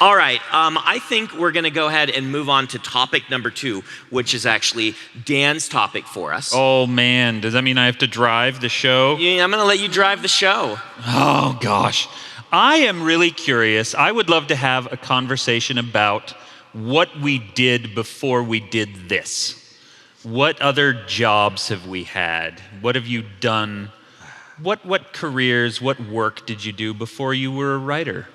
All right, I think we're gonna go ahead and move on to topic number 2, which is actually Dan's topic for us. Oh man, does that mean I have to drive the show? Yeah, I'm gonna let you drive the show. Oh gosh. I am really curious. I would love to have a conversation about what we did before we did this. What other jobs have we had? What have you done? What careers, what work did you do before you were a writer?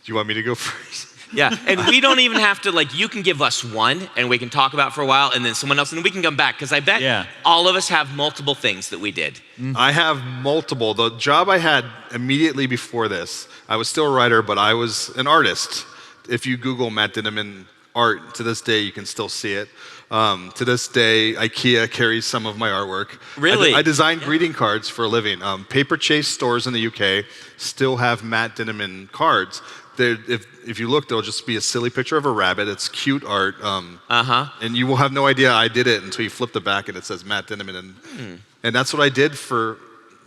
Do you want me to go first? Yeah, and we don't even have to, like, you can give us one and we can talk about it for a while and then someone else and we can come back because I bet all of us have multiple things that we did. Mm-hmm. I have multiple. The job I had immediately before this, I was still a writer, but I was an artist. If you Google Matt Dinniman art, to this day you can still see it. To this day, IKEA carries some of my artwork. Really? I design greeting cards for a living. Paper Chase stores in the UK still have Matt Dinniman cards. If you look, there'll just be a silly picture of a rabbit. It's cute art. And you will have no idea I did it until you flip the back and it says Matt Dinniman. And that's what I did for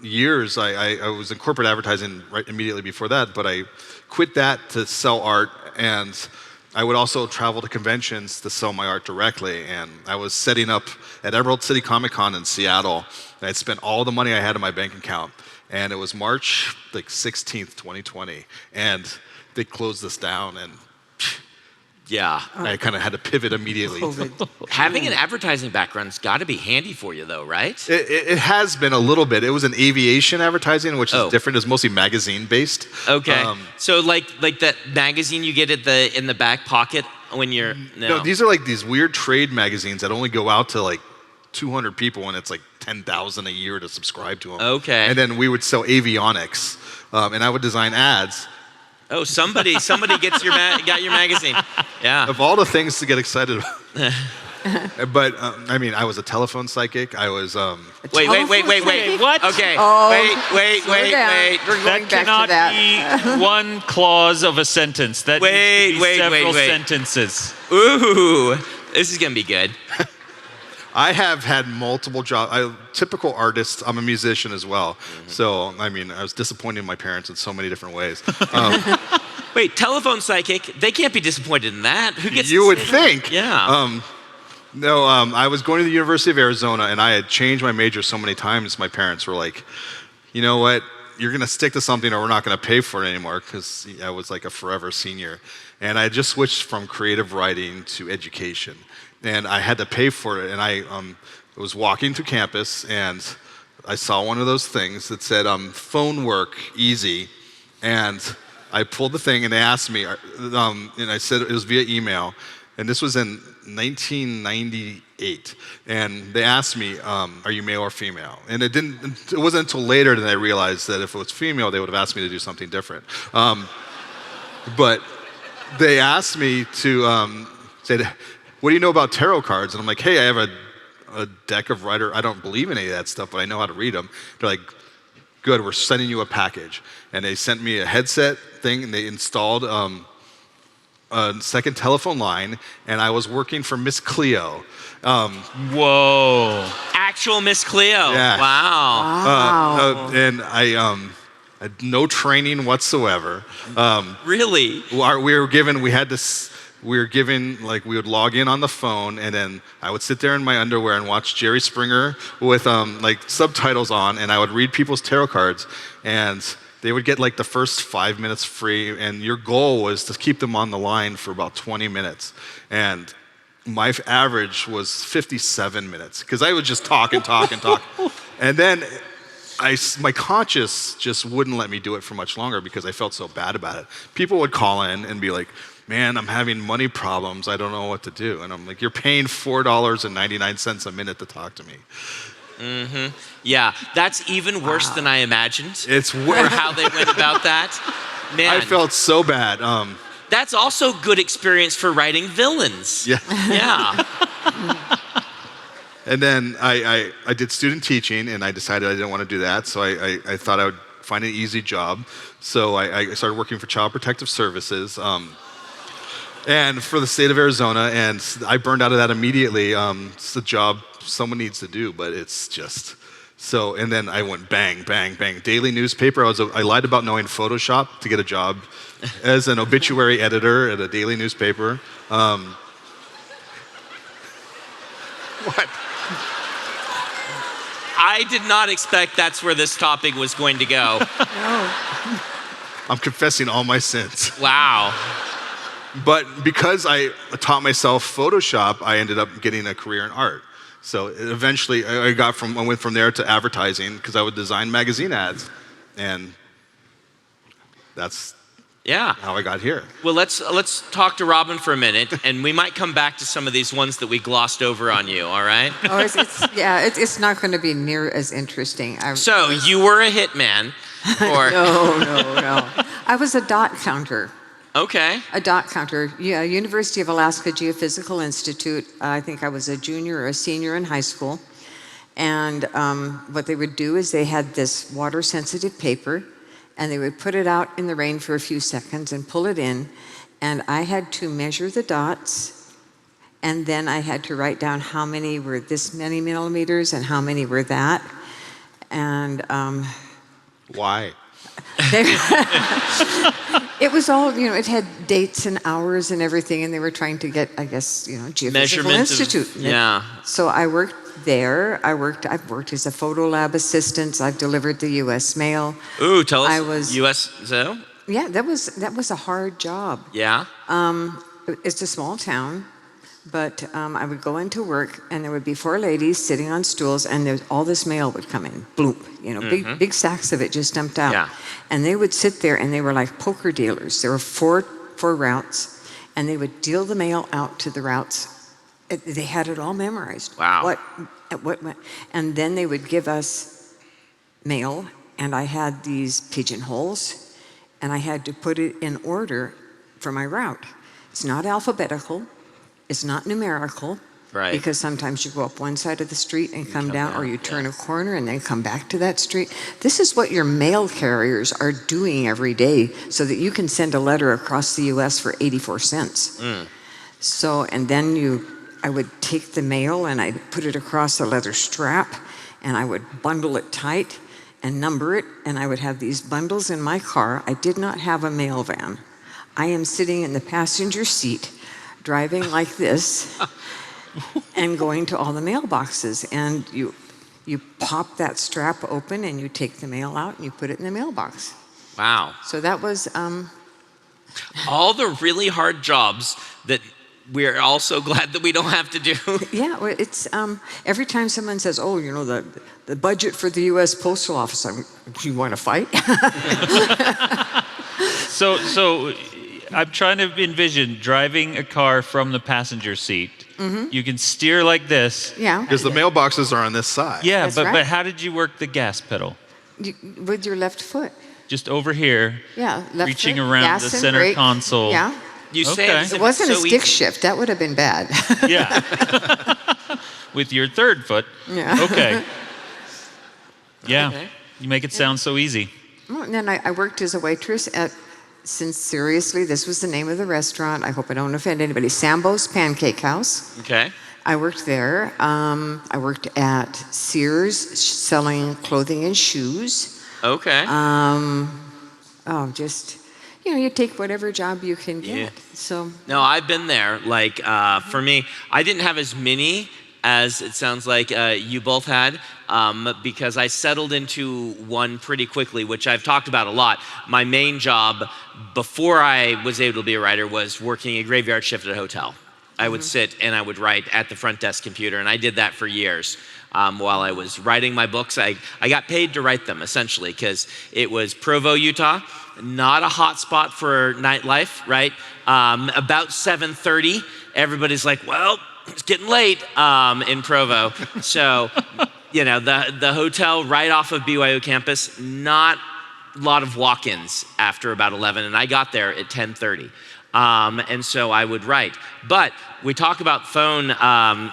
years. I was in corporate advertising right immediately before that, but I quit that to sell art, and I would also travel to conventions to sell my art directly. And I was setting up at Emerald City Comic Con in Seattle. And I'd spent all the money I had in my bank account. And it was March 16th, 2020. And they closed this down, and I kind of had to pivot immediately. Having an advertising background's got to be handy for you, though, right? It has been a little bit. It was an aviation advertising, which is different. It's mostly magazine-based. Okay. So like that magazine you get in the back pocket when you're... No, these are like these weird trade magazines that only go out to like 200 people, and it's like 10,000 a year to subscribe to them. Okay. And then we would sell avionics, and I would design ads. Oh, somebody got your magazine. Yeah. Of all the things to get excited about. But I mean, I was a telephone psychic. I was. Wait. What? Okay. Wait. We're going That back cannot to that. be one clause of a sentence. That needs to be several sentences. Ooh, this is gonna be good. I have had multiple jobs. Typical artist. I'm a musician as well. So, I mean, I was disappointing my parents in so many different ways. Wait, telephone psychic? They can't be disappointed in that. Who gets? You would think. Yeah. No, I was going to the University of Arizona, and I had changed my major so many times. My parents were like, "You know what? You're going to stick to something, or we're not going to pay for it anymore." Because I was like a forever senior, and I had just switched from creative writing to education. And I had to pay for it, and I was walking through campus, and I saw one of those things that said, phone work, easy, and I pulled the thing, and they asked me, and I said it was via email, and this was in 1998, and they asked me, are you male or female? And it wasn't until later that I realized that if it was female, they would have asked me to do something different. But they asked me to say, what do you know about tarot cards? And I'm like, hey, I have a deck of Rider. I don't believe in any of that stuff, but I know how to read them. They're like, good, we're sending you a package. And they sent me a headset thing, and they installed a second telephone line, and I was working for Miss Cleo. Whoa. Actual Miss Cleo. Yeah. Wow. And I had no training whatsoever. Really? We would log in on the phone, and then I would sit there in my underwear and watch Jerry Springer with like subtitles on, and I would read people's tarot cards, and they would get like the first 5 minutes free, and your goal was to keep them on the line for about 20 minutes. And my average was 57 minutes, because I would just talk. And then my conscience just wouldn't let me do it for much longer because I felt so bad about it. People would call in and be like, man, I'm having money problems. I don't know what to do. And I'm like, you're paying $4.99 a minute to talk to me. Mm-hmm. Yeah, that's even worse than I imagined. It's worse. How they went about that. Man, I felt so bad. That's also good experience for writing villains. Yeah. Yeah. And then I did student teaching, and I decided I didn't want to do that. So I thought I would find an easy job. So I started working for Child Protective Services. And for the state of Arizona, and I burned out of that immediately. It's a job someone needs to do, but it's just So, and then I went bang, bang, bang. Daily newspaper. I lied about knowing Photoshop to get a job as an obituary editor at a daily newspaper. What? I did not expect that's where this topic was going to go. No. I'm confessing all my sins. Wow. But because I taught myself Photoshop, I ended up getting a career in art. So eventually, I went from there to advertising because I would design magazine ads, and that's how I got here. Well, let's talk to Robin for a minute, and we might come back to some of these ones that we glossed over on you. All right? Oh, it's not going to be near as interesting. So you were a hitman, or no. I was a dot counter. Okay. A dot counter. Yeah, University of Alaska Geophysical Institute. I think I was a junior or a senior in high school. And what they would do is they had this water-sensitive paper, and they would put it out in the rain for a few seconds and pull it in. And I had to measure the dots, and then I had to write down how many were this many millimeters and how many were that. And Why? it was all, it had dates and hours and everything, and they were trying to get, I guess, Geophysical Measurement Institute. So I worked there. I've worked as a photo lab assistant. I've delivered the U.S. mail. Ooh, tell us. USO? Yeah, that was a hard job. Yeah. It's a small town, but I would go into work, and there would be 4 ladies sitting on stools, and all this mail would come in, bloop, big sacks of it just dumped out. Yeah. And they would sit there, and they were like poker dealers. There were four routes, and they would deal the mail out to the routes. They had it all memorized. Wow. What, and then they would give us mail, and I had these pigeonholes, and I had to put it in order for my route. It's not alphabetical. It's not numerical, right? Because sometimes you go up one side of the street and come down, or you turn a corner and then come back to that street. This is what your mail carriers are doing every day so that you can send a letter across the U.S. for 84 cents. So, and then I would take the mail and I'd put it across a leather strap, and I would bundle it tight and number it, and I would have these bundles in my car. I did not have a mail van. I am sitting in the passenger seat, driving like this and going to all the mailboxes, and you pop that strap open and you take the mail out and you put it in the mailbox. Wow. So that was all the really hard jobs that we're all so glad that we don't have to do. Yeah, well, it's every time someone says, "Oh, the budget for the U.S. Postal Office," do you want to fight? So I'm trying to envision driving a car from the passenger seat. Mm-hmm. You can steer like this. Yeah. Because the mailboxes are on this side. Yeah, That's but right. how did you work the gas pedal? With your left foot. Just over here. Yeah, left reaching foot, around gas the and center brake. console. Yeah. You say Okay. as if It wasn't it's a so stick easy. shift. That would have been bad. Yeah. With your third foot. Yeah. Okay. Yeah. Okay. You make it sound so easy. Well, and then I worked as a waitress at, sincerely, this was the name of the restaurant. I hope I don't offend anybody. Sambo's Pancake House. Okay. I worked there. I worked at Sears selling clothing and shoes. Okay. You take whatever job you can get. Yeah. So. No, I've been there. Like, for me, I didn't have as many as it sounds like you both had, because I settled into one pretty quickly, which I've talked about a lot. My main job before I was able to be a writer was working a graveyard shift at a hotel. I would sit and I would write at the front desk computer, and I did that for years. While I was writing my books, I got paid to write them, essentially, because it was Provo, Utah, not a hot spot for nightlife, right? About 7:30, everybody's like, well, it's getting late in Provo. So, the hotel right off of BYU campus, not a lot of walk-ins after about 11, and I got there at 10:30. And so I would write. But we talk about phone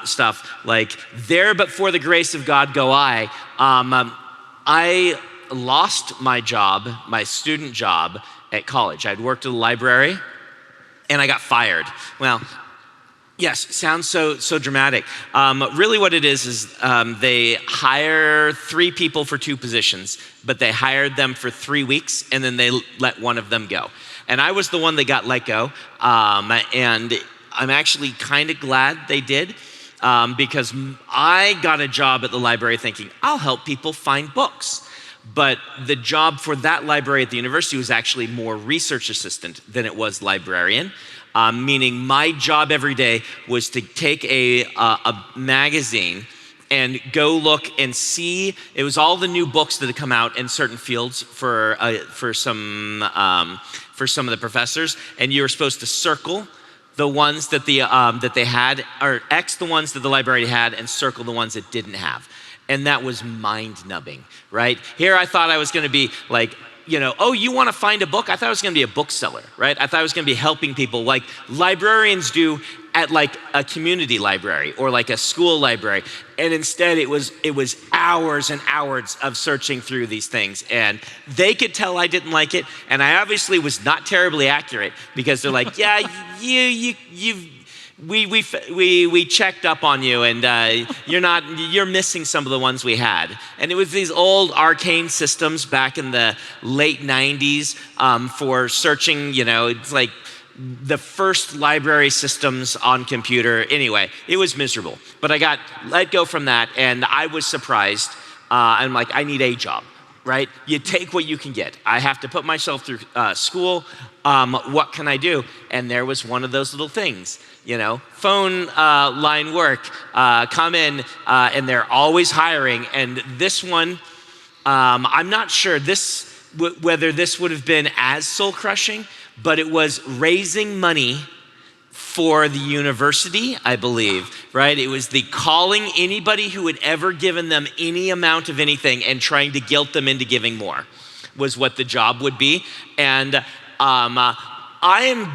stuff, like, there but for the grace of God go I. I lost my job, my student job at college. I'd worked at a library, and I got fired. Well, Yes, sounds so dramatic. Really, what it is they hire 3 people for 2 positions, but they hired them for 3 weeks, and then they let one of them go. And I was the one that got let go, and I'm actually kind of glad they did, because I got a job at the library thinking I'll help people find books. But the job for that library at the university was actually more research assistant than it was librarian. Meaning my job every day was to take a magazine and go look and see. It was all the new books that had come out in certain fields for some of the professors, and you were supposed to circle the ones that that they had, or X the ones that the library had, and circle the ones it didn't have. And that was mind-numbing, right? Here I thought I was going to be like, oh, you want to find a book? I thought I was going to be a bookseller, right? I thought I was going to be helping people like librarians do at like a community library or like a school library. And instead it was hours and hours of searching through these things. And they could tell I didn't like it. And I obviously was not terribly accurate because they're like, yeah, we checked up on you, and you're missing some of the ones we had. And it was these old arcane systems back in the late 90s for searching, it's like the first library systems on computer. Anyway, it was miserable. But I got let go from that, and I was surprised. I'm like, I need a job, right? You take what you can get. I have to put myself through school. What can I do? And there was one of those little things. Phone line work, come in, and they're always hiring. And this one, I'm not sure whether this would have been as soul-crushing, but it was raising money for the university, I believe, right? It was the calling anybody who had ever given them any amount of anything and trying to guilt them into giving more was what the job would be. And I am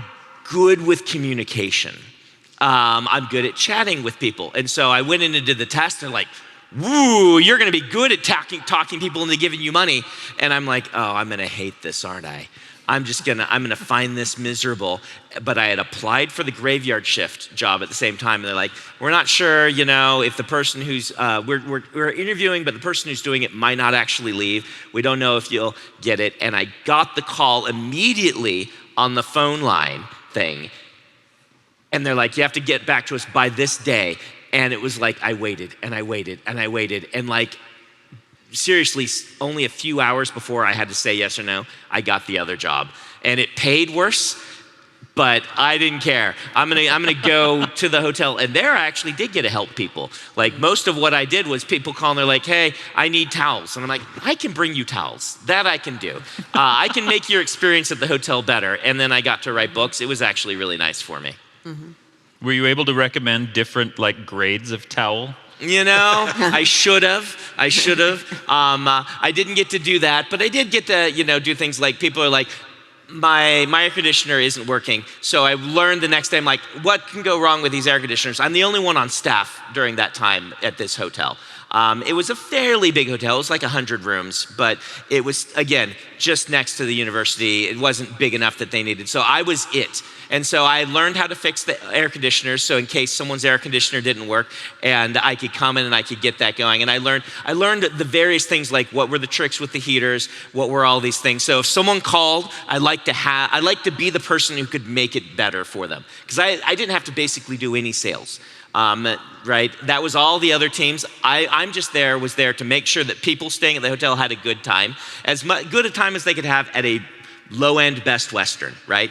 good with communication. I'm good at chatting with people. And so I went in and did the test, and they're like, woo, you're gonna be good at talking people into giving you money. And I'm like, oh, I'm gonna hate this, aren't I? I'm gonna find this miserable. But I had applied for the graveyard shift job at the same time, and they're like, we're not sure, if the person who's, we're interviewing, but the person who's doing it might not actually leave. We don't know if you'll get it. And I got the call immediately on the phone line thing. And they're like, you have to get back to us by this day. And it was like, I waited and I waited and I waited. And like, seriously, only a few hours before I had to say yes or no, I got the other job. And it paid worse, but I didn't care. I'm gonna go to the hotel. And there I actually did get to help people. Like most of what I did was people calling, they're like, hey, I need towels. And I'm like, I can bring you towels. That I can do. I can make your experience at the hotel better. And then I got to write books. It was actually really nice for me. Mm-hmm. Were you able to recommend different grades of towel? I should have. I didn't get to do that, but I did get to, do things like people are like, my air conditioner isn't working. So I learned the next day, I'm like, what can go wrong with these air conditioners? I'm the only one on staff during that time at this hotel. It was a fairly big hotel. It was like 100 rooms, but it was, again, just next to the university. It wasn't big enough that they needed. So I was it. And so I learned how to fix the air conditioners, so in case someone's air conditioner didn't work, and I could come in and I could get that going. And I learned the various things, like what were the tricks with the heaters, what were all these things. So if someone called, I like to be the person who could make it better for them, because I didn't have to basically do any sales. Right? That was all the other teams. I'm just was there to make sure that people staying at the hotel had a good time, as good a time as they could have at a low-end Best Western, right?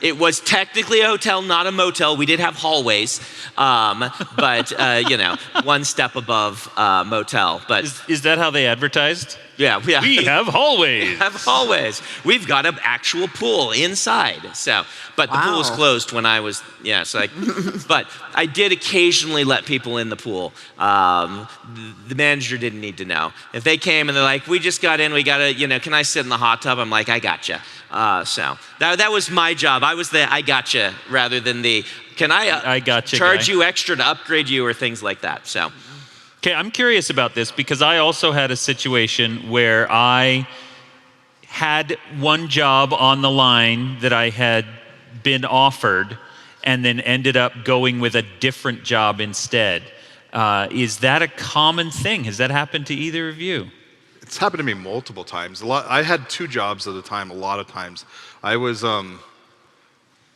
It was technically a hotel, not a motel. We did have hallways, but one step above motel. But is that how they advertised? Yeah. We have hallways. We have hallways. We've got an actual pool inside. So, but the pool was closed when I was, but I did occasionally let people in the pool. The manager didn't need to know. If they came and they're like, we just got in, we got to, can I sit in the hot tub? I'm like, I gotcha. So that was my job. I was the I gotcha rather than the, can I gotcha charge guy. you extra to upgrade you or things like that. So. Okay, I'm curious about this because I also had a situation where I had one job on the line that I had been offered, and then ended up going with a different job instead. Is that a common thing? Has that happened to either of you? It's happened to me multiple times. I had 2 jobs at a time. A lot of times, I was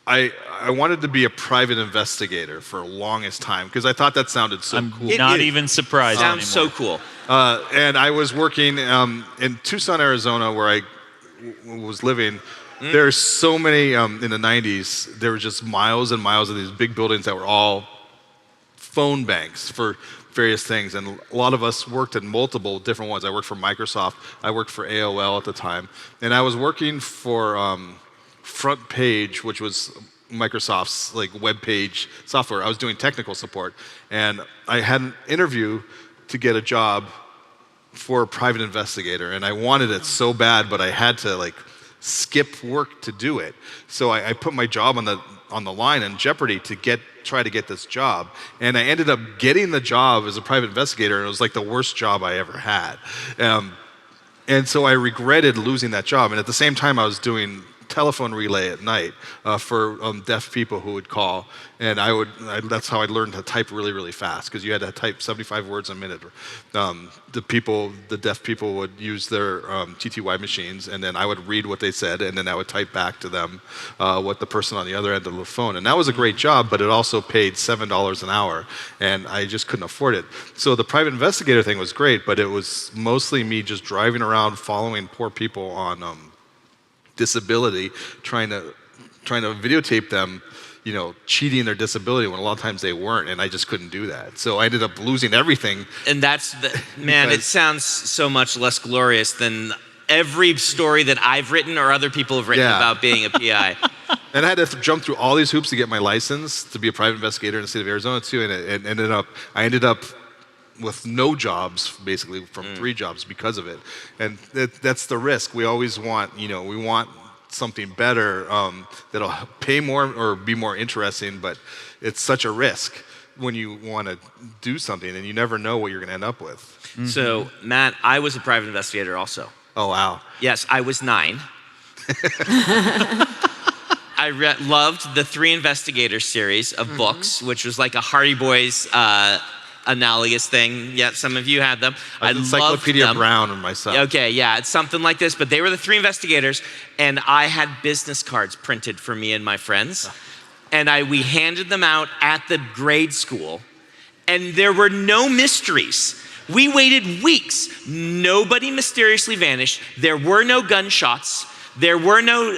I wanted to be a private investigator for the longest time because I thought that sounded so cool. Not even surprised Sounds anymore. so cool. And I was working in Tucson, Arizona, where I was living. There's so many in the 90s. There were just miles and miles of these big buildings that were all phone banks for various things, and a lot of us worked in multiple different ones. I worked for Microsoft. I worked for AOL at the time, and I was working for Front Page, which was Microsoft's like web page software. I was doing technical support, and I had an interview to get a job for a private investigator, and I wanted it so bad, but I had to like skip work to do it. So I put my job on the line in jeopardy to try to get this job, and I ended up getting the job as a private investigator, and it was like the worst job I ever had. And so I regretted losing that job. And at the same time, I was doing telephone relay at night for deaf people who would call, and that's how I learned to type really, really fast, because you had to type 75 words a minute. The deaf people would use their TTY machines, and then I would read what they said, and then I would type back to them what the person on the other end of the phone. And that was a great job, but it also paid $7 an hour, and I just couldn't afford it. So the private investigator thing was great, but it was mostly me just driving around following poor people on disability, trying to videotape them, cheating their disability when a lot of times they weren't, and I just couldn't do that. So I ended up losing everything. And that's man, it sounds so much less glorious than every story that I've written or other people have written about being a PI. And I had to jump through all these hoops to get my license to be a private investigator in the state of Arizona too, and I ended up with no jobs, basically, from 3 jobs because of it. And that's the risk. We always want, we want something better that'll pay more or be more interesting, but it's such a risk when you want to do something, and you never know what you're going to end up with. Mm-hmm. So, Matt, I was a private investigator also. Oh, wow. Yes, I was 9. I loved the 3 Investigators series of books, which was like a Hardy Boys analogous thing. Yeah, some of you had them. I loved Encyclopedia them. Brown and myself. Okay, yeah, it's something like this, but they were the 3 investigators, and I had business cards printed for me and my friends, and we handed them out at the grade school, and there were no mysteries. We waited weeks. Nobody mysteriously vanished. There were no gunshots. There were no,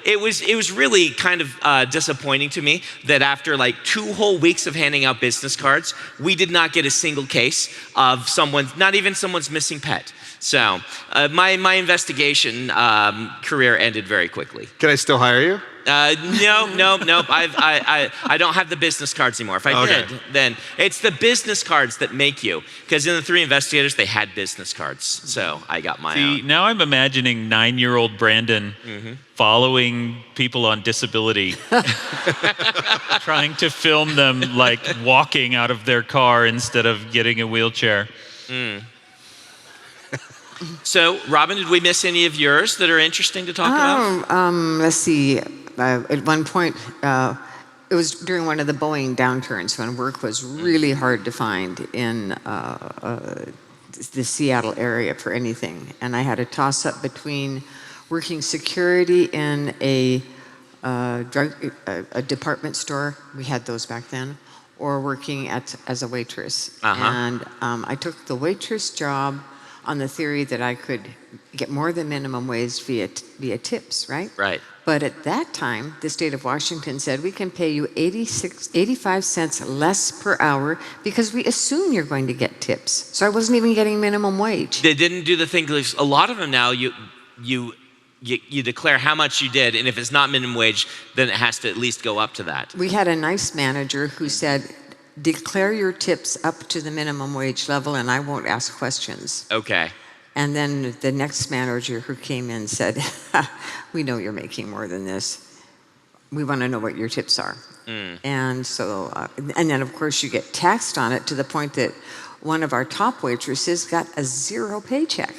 it was really kind of disappointing to me that after 2 whole weeks of handing out business cards, we did not get a single case of not even someone's missing pet. So my investigation career ended very quickly. Can I still hire you? No. I don't have the business cards anymore. If I did, then it's the business cards that make you. Because in the 3 investigators, they had business cards. So I got my own. Now I'm imagining 9-year-old Brandon following people on disability, trying to film them walking out of their car instead of getting a wheelchair. So, Robin, did we miss any of yours that are interesting to talk about? Let's see. At one point, it was during one of the Boeing downturns when work was really hard to find in the Seattle area for anything. And I had a toss-up between working security in a department store. We had those back then. Or working as a waitress. And I took the waitress job on the theory that I could get more than minimum wage via tips, right? Right. But at that time, the state of Washington said we can pay you 85 cents less per hour because we assume you're going to get tips. So I wasn't even getting minimum wage. They didn't do the thing. A lot of them now, you declare how much you did, and if it's not minimum wage, then it has to at least go up to that. We had a nice manager who said, declare your tips up to the minimum wage level and I won't ask questions. Okay. And then the next manager who came in said, we know you're making more than this. We want to know what your tips are. And so, and then of course you get taxed on it to the point that one of our top waitresses got a 0 paycheck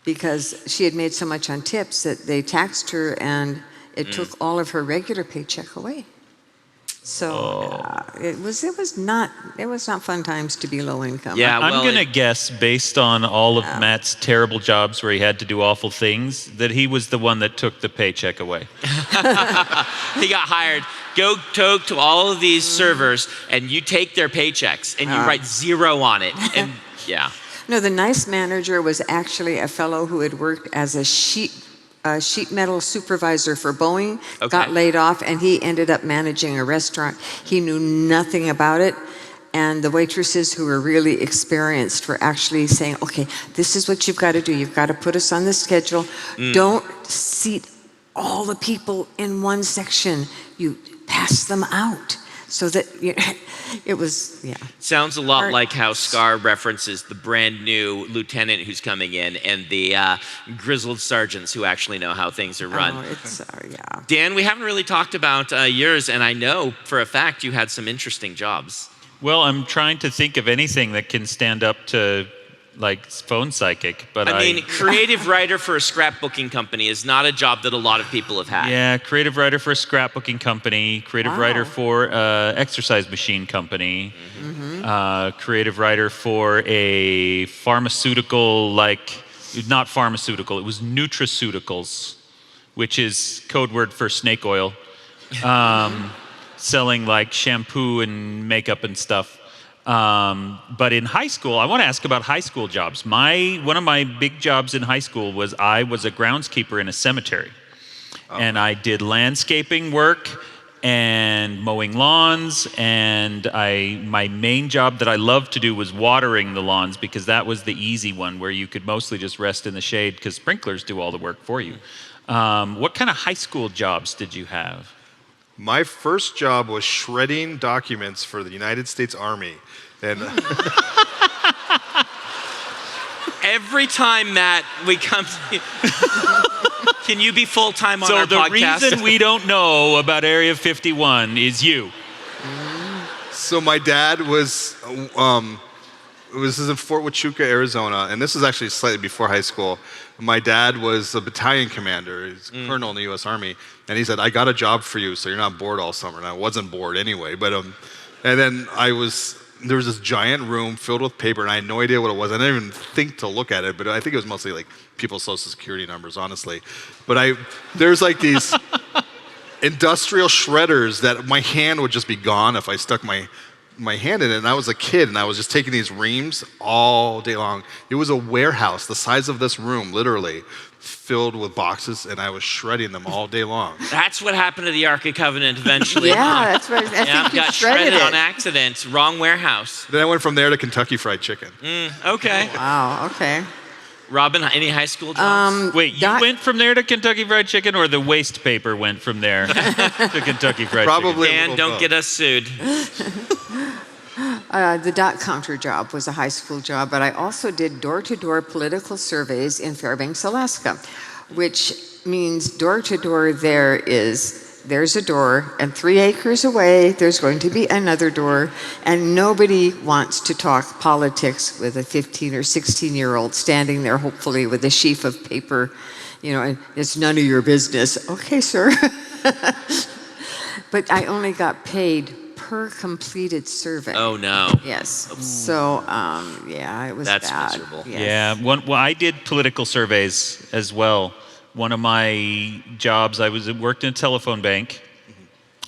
because she had made so much on tips that they taxed her and it took all of her regular paycheck away. So it was not fun times to be low income. Yeah, I'm well, going to guess, based on all of Matt's terrible jobs where he had to do awful things, that he was the one that took the paycheck away. he got hired. Go talk to all of these servers, and you take their paychecks, and you write 0 on it. And yeah. No, the nice manager was actually a fellow who had worked as a sheet metal supervisor for Boeing, got laid off, and he ended up managing a restaurant. He knew nothing about it. And the waitresses who were really experienced were actually saying, okay, this is what you've got to do. You've got to put us on the schedule. Don't seat all the people in one section. You pass them out. So that it was, Sounds a lot like how Scar references the brand new lieutenant who's coming in and the grizzled sergeants who actually know how things are run. Oh, it's, Dan, we haven't really talked about yours, and I know for a fact you had some interesting jobs. Well, I'm trying to think of anything that can stand up to, like, phone psychic, but I mean, creative writer for a scrapbooking company is not a job that a lot of people have had. Yeah, creative writer for a scrapbooking company, creative writer for exercise machine company, creative writer for a pharmaceutical, not pharmaceutical, it was nutraceuticals, which is code word for snake oil, selling like shampoo and makeup and stuff. But in high school, I want to ask about high school jobs. One of my big jobs in high school was I was a groundskeeper in a cemetery. And I did landscaping work and mowing lawns, and my main job that I loved to do was watering the lawns, because that was the easy one where you could mostly just rest in the shade because sprinklers do all the work for you. What kind of high school jobs did you have? My first job was shredding documents for the United States Army. And Every time, Matt, we come to you, can you be full-time on our So podcast? the reason we don't know about Area 51 is you. so my dad was, this is in Fort Huachuca, Arizona, and this is actually slightly before high school. My dad was a battalion commander, he's a colonel in the U.S. Army, and he said, I got a job for you, so you're not bored all summer. And I wasn't bored anyway, but, and then there was this giant room filled with paper, and I had no idea what it was. I didn't even think to look at it, but I think it was mostly like people's social security numbers, honestly. But there's like these industrial shredders that my hand would just be gone if I stuck my hand in it. And I was a kid, and I was just taking these reams all day long. It was a warehouse the size of this room, literally, filled with boxes, and I was shredding them all day long. That's what happened to the Ark of Covenant eventually. yeah, that's what I think you got shredded shredded it. on accident. Wrong warehouse. Then I went from there to Kentucky Fried Chicken. Okay. Wow, okay. Robin, any high school jobs? Wait, you went from there to Kentucky Fried Chicken, or the waste paper went from there to Kentucky Fried Probably. Chicken? Dan, don't get us sued. The dot counter job was a high school job, but I also did door-to-door political surveys in Fairbanks, Alaska, which means door-to-door there's a door, and 3 acres away there's going to be another door, and nobody wants to talk politics with a 15 or 16-year-old standing there, hopefully with a sheaf of paper, and it's none of your business. Okay, sir. But I only got paid per completed survey. Oh, no. Yes. So, it was That's bad. miserable. Yes. Yeah, I did political surveys as well. One of my jobs, I worked in a telephone bank,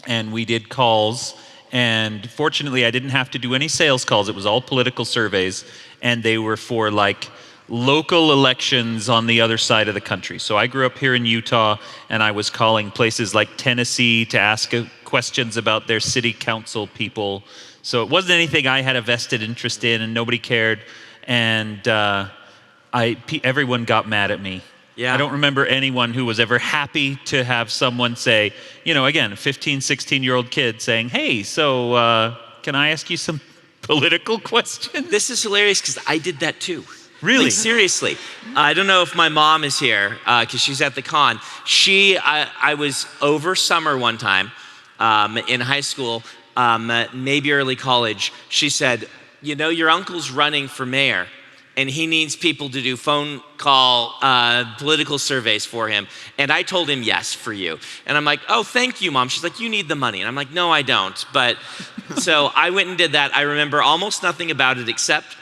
and we did calls. And fortunately, I didn't have to do any sales calls. It was all political surveys, and they were for like local elections on the other side of the country. So I grew up here in Utah, and I was calling places like Tennessee to ask questions about their city council people. So it wasn't anything I had a vested interest in, and nobody cared. And everyone got mad at me. Yeah. I don't remember anyone who was ever happy to have someone say, again, a 15, 16-year-old kid saying, hey, so can I ask you some political questions? This is hilarious because I did that too. Really? Like, seriously. I don't know if my mom is here because she's at the con. I was over summer one time in high school, maybe early college. She said, your uncle's running for mayor. and he needs people to do phone call political surveys for him. And I told him yes for you. And I'm like, oh, thank you, Mom. She's like, you need the money. And I'm like, no, I don't. But so I went and did that. I remember almost nothing about it except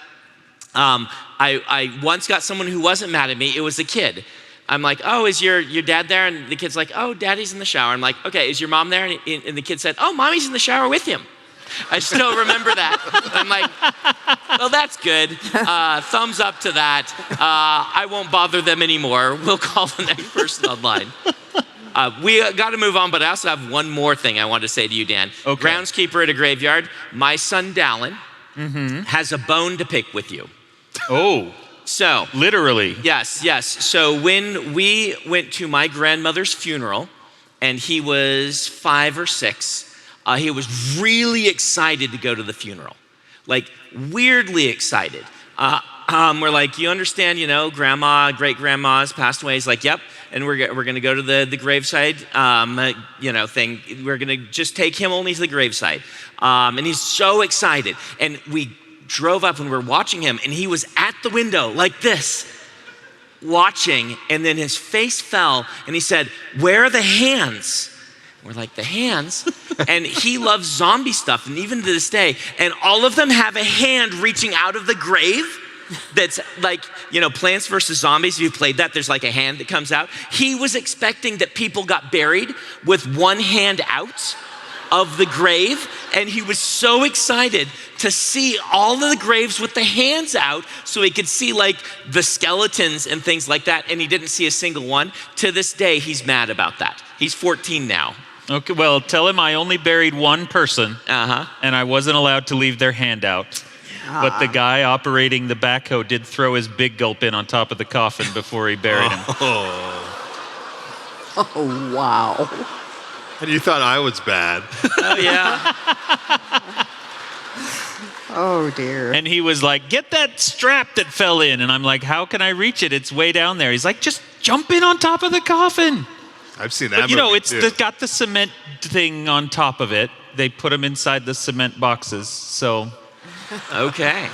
I once got someone who wasn't mad at me. It was a kid. I'm like, oh, is your dad there? And the kid's like, oh, Daddy's in the shower. I'm like, okay, is your mom there? And the kid said, oh, Mommy's in the shower with him. I still remember that. I'm like, well, that's good. Thumbs up to that. I won't bother them anymore. We'll call the next person online. We got to move on, but I also have one more thing I want to say to you, Dan. Okay. Groundskeeper at a graveyard. My son, Dallin, has a bone to pick with you. Oh, So, literally. yes. So when we went to my grandmother's funeral, and he was 5 or 6, he was really excited to go to the funeral, like weirdly excited. We're like, you understand, grandma, great grandma's passed away. He's like, yep. And we're gonna go to the graveside, thing. We're gonna just take him only to the graveside, and he's so excited. And we drove up and we're watching him, and he was at the window like this, watching. And then his face fell, and he said, "Where are the hands?" We're like, the hands? And he loves zombie stuff, and even to this day, and all of them have a hand reaching out of the grave that's like, Plants vs. Zombies. If you played that, there's like a hand that comes out. He was expecting that people got buried with one hand out of the grave, and he was so excited to see all of the graves with the hands out so he could see like the skeletons and things like that, and he didn't see a single one. To this day, he's mad about that. He's 14 now. Okay, well, tell him I only buried one person, and I wasn't allowed to leave their hand out. But the guy operating the backhoe did throw his big gulp in on top of the coffin before he buried him. Oh, wow. And you thought I was bad. Oh, yeah. Oh, dear. And he was like, get that strap that fell in. And I'm like, how can I reach it? It's way down there. He's like, just jump in on top of the coffin. I've seen that But movie, it's too. got the cement thing on top of it. They put them inside the cement boxes. So Okay.